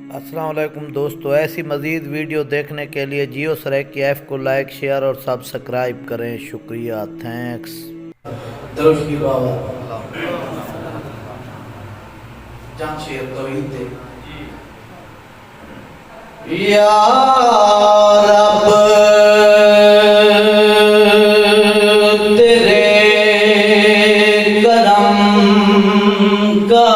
अस्सलाम वालेकुम दोस्तों, ऐसी मज़ीद वीडियो देखने के लिए जियो सरेक की ऐप को लाइक, शेयर और सब्सक्राइब करें। शुक्रिया, थैंक्स। या रब तेरे करम का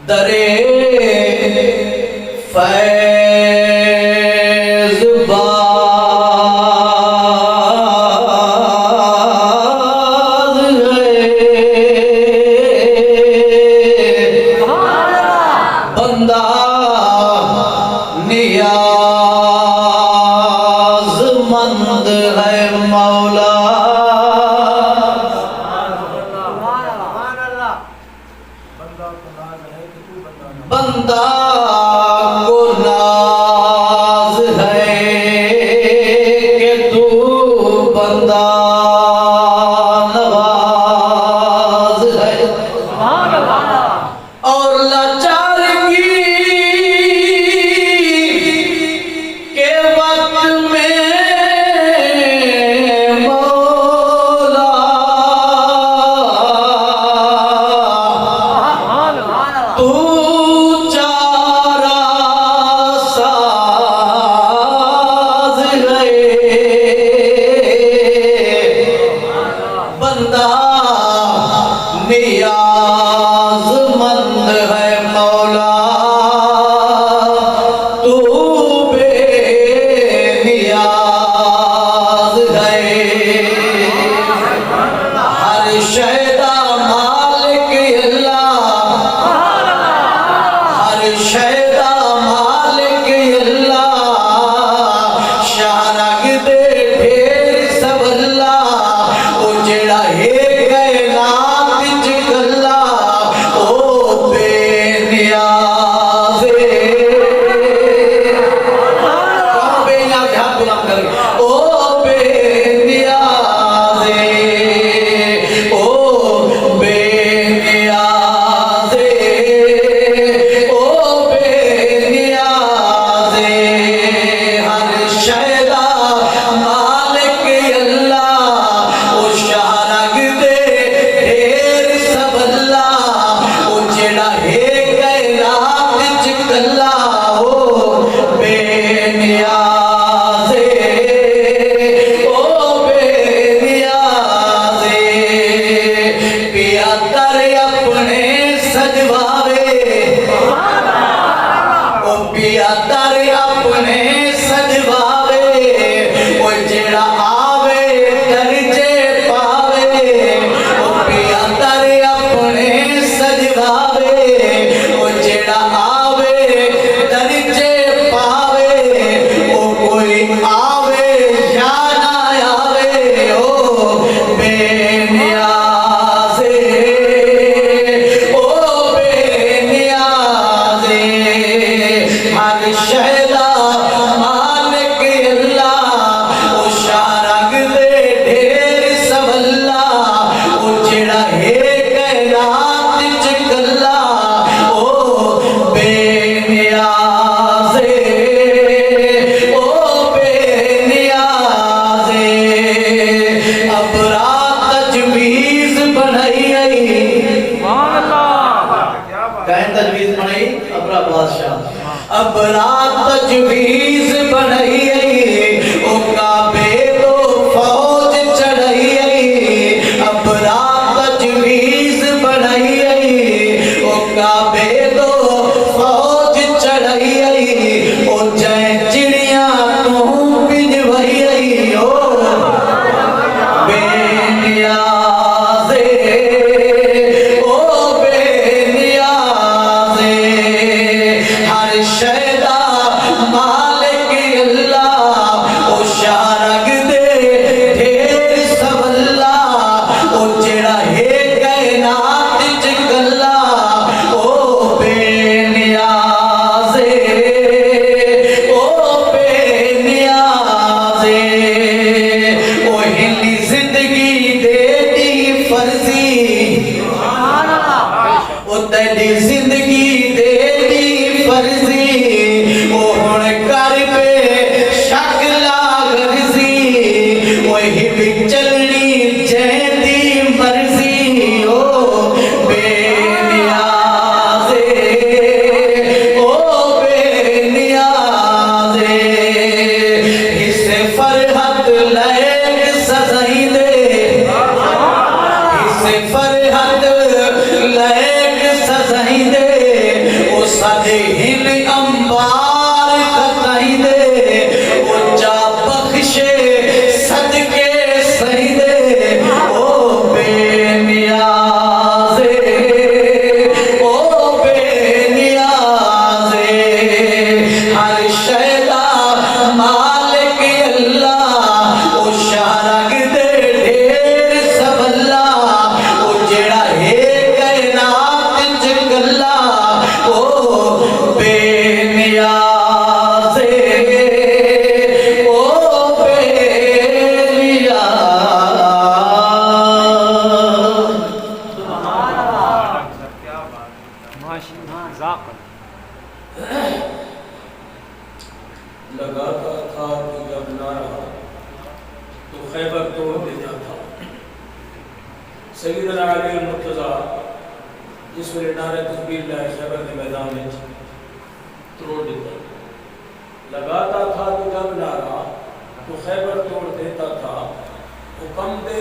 दरे फैज़ बाज़ बंदा नियाज़मंद है मौला। बंदा को नाज है कि तू बंदा नवाज है। और लाचारगी के वक्त में मौला तू नियाज़मंद है मौला, तू बेनियाज़ है। हर शैदा मालिक अल्लाह, हर शैदा मालिक अल्लाह, शारग दे ढेर सब अल्लाह, ओ जेड़ा है अपने सजवावे, ओ जेड़ा आवे दर्जे पावे। ओ पिया दर अपने सजवावे, ओ जेड़ा आवे दर्जे पावे। ओ कोई आवे या ना आवे, ओ बेनियाज़े, ओ बेनियाज़े। हर शैदा मालिक अल्लाह, ओ शारग दे ढेर सब अल्लाह, ओ जेड़ा है कैनात च कल्ला, ओ बेनियाज़े, ओ बेनियाज़े। अब रात तजवीज़ बनाई आई, कहें तजवीज़ बनाई अबरा बादशाह। अब रात तजवीज़ बनाई आई, ओ काबे तो फौज चढ़ाई आई। अब रात तजवीज़ बनाई आई, ओ काबे तो फौज चढ़ाई आई। ओ जय चिड़िया तू पिजवाई आई, ओ बेनियाज़े, ओ बेनियाज़े। हर शैदा मालिक अल्लाह, ओ शारा फर्जी ओ तेरी जिंदगी तेरी फर्जी ओ हुण कर पे शक लागरजी वही भी चलनी जैदी मर्जी ओ बेनियाज़े ओ बेनियाज़े हिस्से फरहत लायक सजाई दे हिस्से फरहत लायक सजाई दे ओ सादे हिल अंबार कताई दे ओ जा बख्शे सदके सही दे ओ बेनियाज़े ओ बेनियाज़े हर शैदा मालिक अल्लाह ओ शारग दे ढेर सबल्ला ओ जेड़ा है कायनात च गल्ला ओ बेनियाज़े ओ लगाता था कि जब नारा तो खैबर तोड़ देता था। सैयदना अली मुर्तज़ा जिस वेले नारे तकबीर लाए खैबर के मैदान में तोड़ देता लगाता था कि जब नारा तो खैबर तोड़ देता था। हुक्म दे